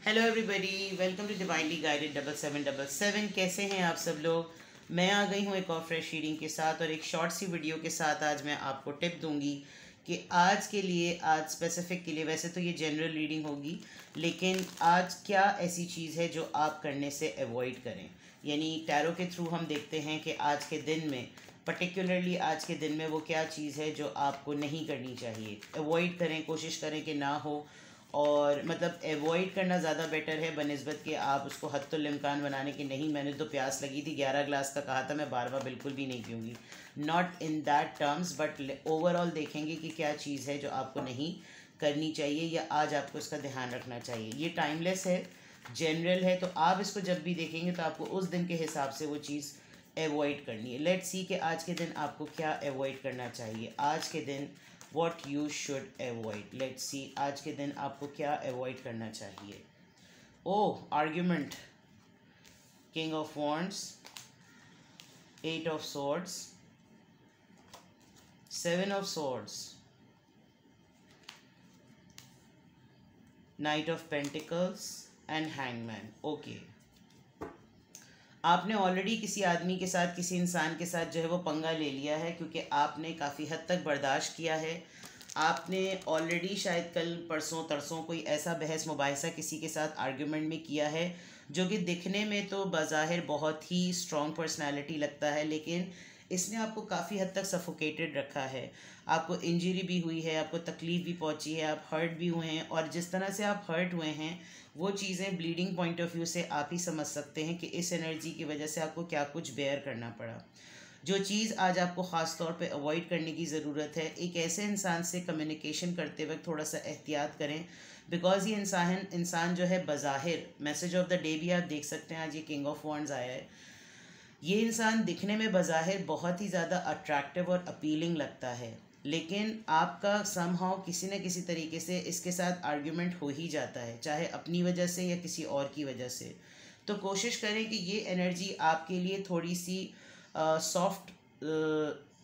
Hello everybody, welcome to divinely guided 7777। कैसे हैं आप सब लोग। मैं आ गई हूँ एक और फ्रेश रीडिंग के साथ और एक शॉर्ट सी वीडियो के साथ। आज मैं आपको टिप दूंगी कि आज के लिए, आज स्पेसिफिक के लिए, वैसे तो ये जनरल रीडिंग होगी, लेकिन आज क्या ऐसी चीज़ है जो आप करने से अवॉइड करें। यानी टैरो के थ्रू हम देखते हैं कि आज के दिन में, पर्टिकुलरली आज के दिन में, वो क्या चीज़ है जो आपको नहीं करनी चाहिए। अवॉइड करें, कोशिश करें कि ना हो। और मतलब अवॉइड करना ज़्यादा बेटर है बनस्बत कि आप उसको हत्तुल इम्कान बनाने की। नहीं, मैंने तो प्यास लगी थी 11 ग्लास का कहा था, मैं बार बार बिल्कुल भी नहीं पीऊँगी। Not in that terms, but overall देखेंगे कि क्या चीज़ है जो आपको नहीं करनी चाहिए या आज आपको इसका ध्यान रखना चाहिए। ये टाइमलेस है, जनरल है, तो आप इसको जब भी देखेंगे तो आपको उस दिन के हिसाब से वो चीज़ अवॉइड करनी है। लेट्स सी कि आज के दिन आपको क्या अवॉइड करना चाहिए। आज के दिन what you should avoid. Let's see, आज के दिन आपको क्या अवॉइड करना चाहिए। Oh, argument, king of wands, 8 of swords, 7 of swords, knight of pentacles and hangman. Okay, आपने ऑलरेडी किसी आदमी के साथ, किसी इंसान के साथ जो है वो पंगा ले लिया है, क्योंकि आपने काफ़ी हद तक बर्दाश्त किया है। आपने ऑलरेडी शायद कल परसों तरसों कोई ऐसा बहस मुबाहिसा किसी के साथ आर्ग्यूमेंट में किया है जो कि दिखने में तो बज़ाहिर बहुत ही स्ट्रॉन्ग पर्सनालिटी लगता है, लेकिन इसने आपको काफ़ी हद तक सफोकेटेड रखा है। आपको इंजरी भी हुई है, आपको तकलीफ़ भी पहुंची है, आप हर्ट भी हुए हैं, और जिस तरह से आप हर्ट हुए हैं वो चीज़ें ब्लीडिंग पॉइंट ऑफ व्यू से आप ही समझ सकते हैं कि इस एनर्जी की वजह से आपको क्या कुछ बेयर करना पड़ा। जो चीज़ आज आपको ख़ास तौर पे अवॉइड करने की ज़रूरत है, एक ऐसे इंसान से कम्युनिकेशन करते वक्त थोड़ा सा एहतियात करें, बिकॉज़ ये इंसान जो है बज़ाहिर, मैसेज ऑफ द डे भी आप देख सकते हैं, आज ये किंग ऑफ वॉन्ड्स आया है। ये इंसान दिखने में बज़ाहिर बहुत ही ज़्यादा अट्रैक्टिव और अपीलिंग लगता है, लेकिन आपका समहाउ किसी न किसी तरीके से इसके साथ आर्ग्यूमेंट हो ही जाता है, चाहे अपनी वजह से या किसी और की वजह से। तो कोशिश करें कि ये एनर्जी आपके लिए थोड़ी सी सॉफ्ट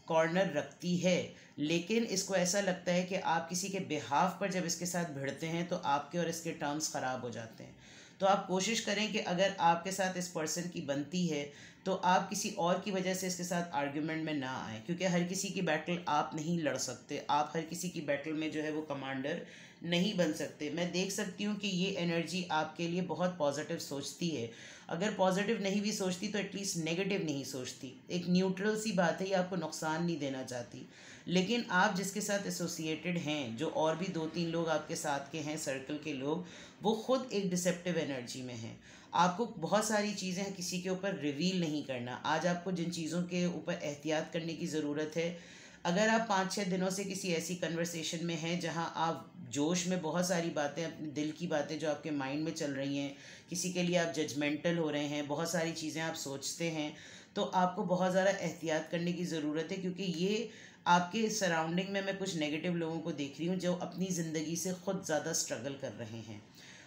कॉर्नर रखती है, लेकिन इसको ऐसा लगता है कि आप किसी के बिहाफ पर जब इसके साथ भिड़ते हैं तो आपके और इसके टर्म्स ख़राब हो जाते हैं। तो आप कोशिश करें कि अगर आपके साथ इस पर्सन की बनती है तो आप किसी और की वजह से इसके साथ आर्ग्यूमेंट में ना आए, क्योंकि हर किसी की बैटल आप नहीं लड़ सकते, आप हर किसी की बैटल में जो है वो कमांडर नहीं बन सकते। मैं देख सकती हूँ कि ये एनर्जी आपके लिए बहुत पॉजिटिव सोचती है। अगर पॉजिटिव नहीं भी सोचती तो एटलीस्ट नेगेटिव नहीं सोचती। एक न्यूट्रल सी बात है, ये आपको नुकसान नहीं देना चाहती। लेकिन आप जिसके साथ एसोसिएटेड हैं, जो और भी 2-3 लोग आपके साथ के हैं, सर्कल के लोग, वो खुद एक डिसेप्टिव एनर्जी में हैं। आपको बहुत सारी चीज़ें किसी के ऊपर रिवील नहीं करना। आज आपको जिन चीज़ों के ऊपर एहतियात करने की ज़रूरत है, अगर आप 5-6 दिनों से किसी ऐसी कन्वर्सेशन में हैं जहां आप जोश में बहुत सारी बातें, अपने दिल की बातें जो आपके माइंड में चल रही हैं, किसी के लिए आप जजमेंटल हो रहे हैं, बहुत सारी चीज़ें आप सोचते हैं, तो आपको बहुत ज़्यादा एहतियात करने की ज़रूरत है, क्योंकि ये आपके सराउंडिंग में मैं कुछ नेगेटिव लोगों को देख रही हूँ जो अपनी ज़िंदगी से ख़ुद ज़्यादा स्ट्रगल कर रहे हैं।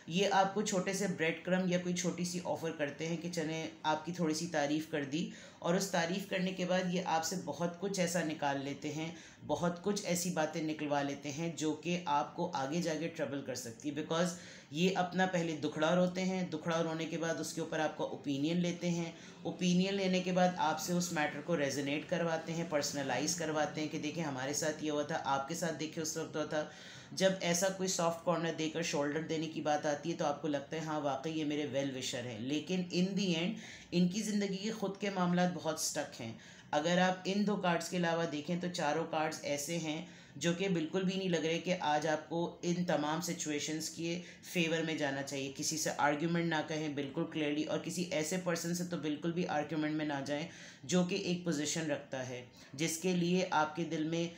ये आपको छोटे से ब्रेड क्रम या कोई छोटी सी ऑफ़र करते हैं कि चलें, आपकी थोड़ी सी तारीफ़ कर दी, और उस तारीफ़ करने के बाद ये आपसे बहुत कुछ ऐसा निकाल लेते हैं, बहुत कुछ ऐसी बातें निकलवा लेते हैं जो कि आपको आगे जाके ट्रबल कर सकती है। बिकॉज़ ये अपना पहले दुखड़ा रोते हैं, दुखड़ा रोने के बाद उसके ऊपर आपका ओपिनियन लेते हैं, ओपिनियन लेने के बाद आपसे उस मैटर को रेजोनेट करवाते हैं, पर्सनलाइज करवाते हैं कि देखिए हमारे साथ ये हुआ था, आपके साथ देखिए उस वक्त हुआ था। जब ऐसा कोई सॉफ्ट कॉर्नर देकर शोल्डर देने की बात आती है तो आपको लगता है हाँ वाकई ये मेरे वेल विशर हैं, लेकिन इन दी एंड इनकी ज़िंदगी के ख़ुद के मामला बहुत स्टक हैं। अगर आप इन 2 कार्ड्स के अलावा देखें तो चारों कार्ड्स ऐसे हैं जो कि बिल्कुल भी नहीं लग रहे कि आज आपको इन तमाम सिचुएशंस के फेवर में जाना चाहिए। किसी से आर्ग्यूमेंट ना कहें बिल्कुल क्लियरली, और किसी ऐसे पर्सन से तो बिल्कुल भी आर्ग्यूमेंट में ना जाएं जो कि एक पोजीशन रखता है, जिसके लिए आपके दिल में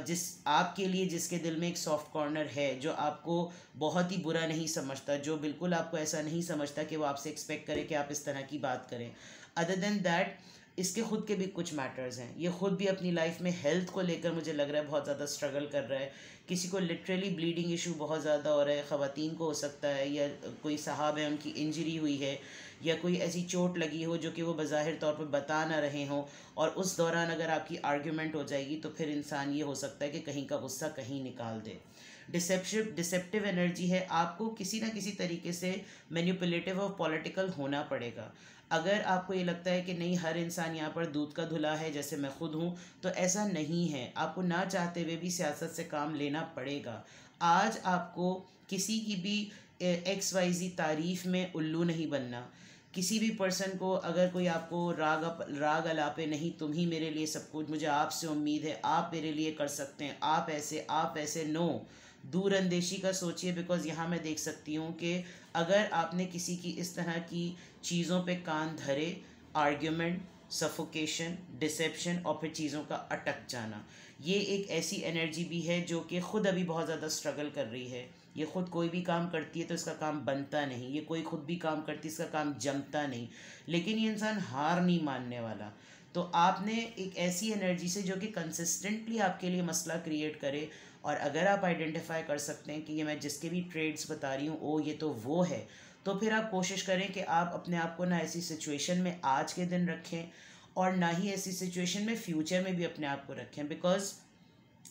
जिसके दिल में एक सॉफ्ट कॉर्नर है, जो आपको बहुत ही बुरा नहीं समझता, जो बिल्कुल आपको ऐसा नहीं समझता कि वो आपसे एक्सपेक्ट करे कि आप इस तरह की बात करें। अदर देन दैट इसके ख़ुद के भी कुछ मैटर्स हैं। ये ख़ुद भी अपनी लाइफ में हेल्थ को लेकर मुझे लग रहा है बहुत ज़्यादा स्ट्रगल कर रहा है। किसी को लिटरली ब्लीडिंग इशू बहुत ज़्यादा हो रहा है, ख़वातीन को हो सकता है, या कोई साहब है उनकी इंजरी हुई है, या कोई ऐसी चोट लगी हो जो कि वो बज़ाहिर तौर पर बता ना रहे हों, और उस दौरान अगर आपकी आर्ग्यूमेंट हो जाएगी तो फिर इंसान ये हो सकता है कि कहीं का गुस्सा कहीं निकाल दे। डिसेप्टिव एनर्जी है, आपको किसी ना किसी तरीके से मैनिपुलेटिव और पॉलिटिकल होना पड़ेगा। अगर आपको ये लगता है कि नहीं हर इंसान यहाँ पर दूध का धुला है जैसे मैं खुद हूँ, तो ऐसा नहीं है। आपको ना चाहते हुए भी सियासत से काम लेना पड़ेगा। आज आपको किसी की भी XYZ तारीफ़ में उल्लू नहीं बनना। किसी भी पर्सन को अगर कोई आपको राग अलापे, नहीं तुम ही मेरे लिए सब कुछ, मुझे आपसे उम्मीद है, आप मेरे लिए कर सकते हैं, आप ऐसे, नो। दूर अंदेशी का सोचिए, बिकॉज़ यहाँ मैं देख सकती हूँ कि अगर आपने किसी की इस तरह की चीज़ों पे कान धरे, आर्ग्यूमेंट, सफोकेशन, डिसेप्शन और फिर चीज़ों का अटक जाना, ये एक ऐसी एनर्जी भी है जो कि ख़ुद अभी बहुत ज़्यादा स्ट्रगल कर रही है। ये खुद कोई भी काम करती है तो इसका काम बनता नहीं, ये कोई खुद भी काम करती है इसका काम जमता नहीं, लेकिन ये इंसान हार नहीं मानने वाला। तो आपने एक ऐसी एनर्जी से जो कि कंसिस्टेंटली आपके लिए मसला क्रिएट करे, और अगर आप आइडेंटिफाई कर सकते हैं कि ये मैं जिसके भी ट्रेड्स बता रही हूँ ओ ये तो वो है, तो फिर आप कोशिश करें कि आप अपने आप को ना ऐसी सिचुएशन में आज के दिन रखें और ना ही ऐसी सिचुएशन में फ्यूचर में भी अपने आप को रखें। बिकॉज़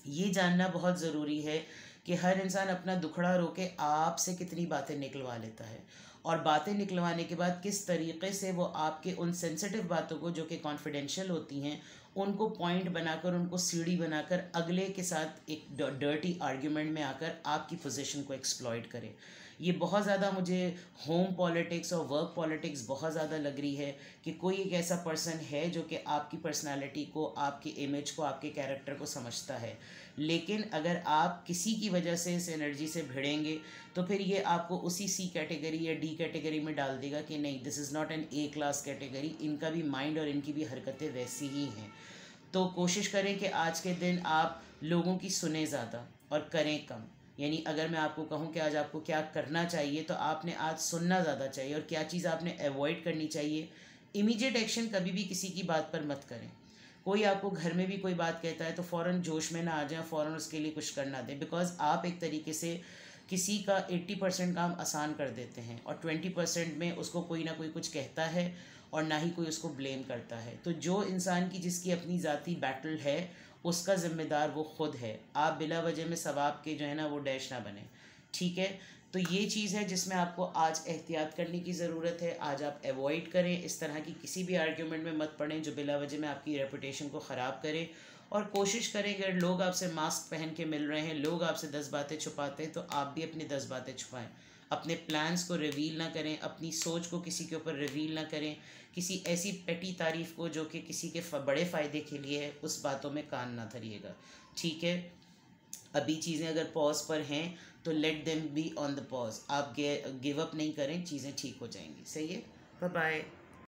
ये जानना बहुत ज़रूरी है कि हर इंसान अपना दुखड़ा रो के आपसे कितनी बातें निकलवा लेता है, और बातें निकलवाने के बाद किस तरीके से वो आपके उन सेंसिटिव बातों को जो कि कॉन्फिडेंशियल होती हैं उनको पॉइंट बनाकर, उनको सीढ़ी बनाकर अगले के साथ एक डर्टी आर्ग्यूमेंट में आकर आपकी पोजीशन को एक्सप्लॉइट करे। ये बहुत ज़्यादा मुझे होम पॉलिटिक्स और वर्क पॉलिटिक्स बहुत ज़्यादा लग रही है कि कोई एक ऐसा पर्सन है जो कि आपकी पर्सनालिटी को, आपकी इमेज को, आपके कैरेक्टर को समझता है, लेकिन अगर आप किसी की वजह से इस एनर्जी से भिड़ेंगे तो फिर ये आपको उसी C कैटेगरी या D कैटेगरी में डाल देगा कि नहीं, this is not an A class category, इनका भी माइंड और इनकी भी हरकतें वैसी ही हैं। तो कोशिश करें कि आज के दिन आप लोगों की सुने ज़्यादा और करें कम। यानी अगर मैं आपको कहूँ कि आज आपको क्या करना चाहिए, तो आपने आज सुनना ज़्यादा चाहिए, और क्या चीज़ आपने अवॉइड करनी चाहिए, इमीडिएट एक्शन कभी भी किसी की बात पर मत करें। कोई आपको घर में भी कोई बात कहता है तो फ़ौरन जोश में ना आ जाए, फ़ौरन उसके लिए कुछ करना दें, बिकॉज़ आप एक तरीके से किसी का 80% काम आसान कर देते हैं और 20% में उसको कोई ना कोई कुछ कहता है और ना ही कोई उसको ब्लेम करता है। तो जो इंसान की जिसकी अपनी ज़ाती बैटल है उसका ज़िम्मेदार वो खुद है। आप बिला वजह में सवाब के जो है ना वो डैश ना बने, ठीक है। तो ये चीज़ है जिसमें आपको आज एहतियात करने की ज़रूरत है। आज आप अवॉइड करें, इस तरह की किसी भी आर्ग्यूमेंट में मत पड़ें जो बिला वजह में आपकी रेपुटेशन को ख़राब करे, और कोशिश करें कि अगर लोग आपसे मास्क पहन के मिल रहे हैं, लोग आपसे 10 बातें छुपाते हैं, तो आप भी अपनी 10 बातें छुपाएं। अपने प्लान्स को रिवील ना करें, अपनी सोच को किसी के ऊपर रिवील ना करें, किसी ऐसी पेटी तारीफ़ को जो कि किसी के बड़े फ़ायदे के लिए है उस बातों में कान ना धरिएगा, ठीक है। अभी चीज़ें अगर पॉज पर हैं तो let them be on the pause. आप गिव अप नहीं करें, चीज़ें ठीक हो जाएंगी। सही है, बाय बाय।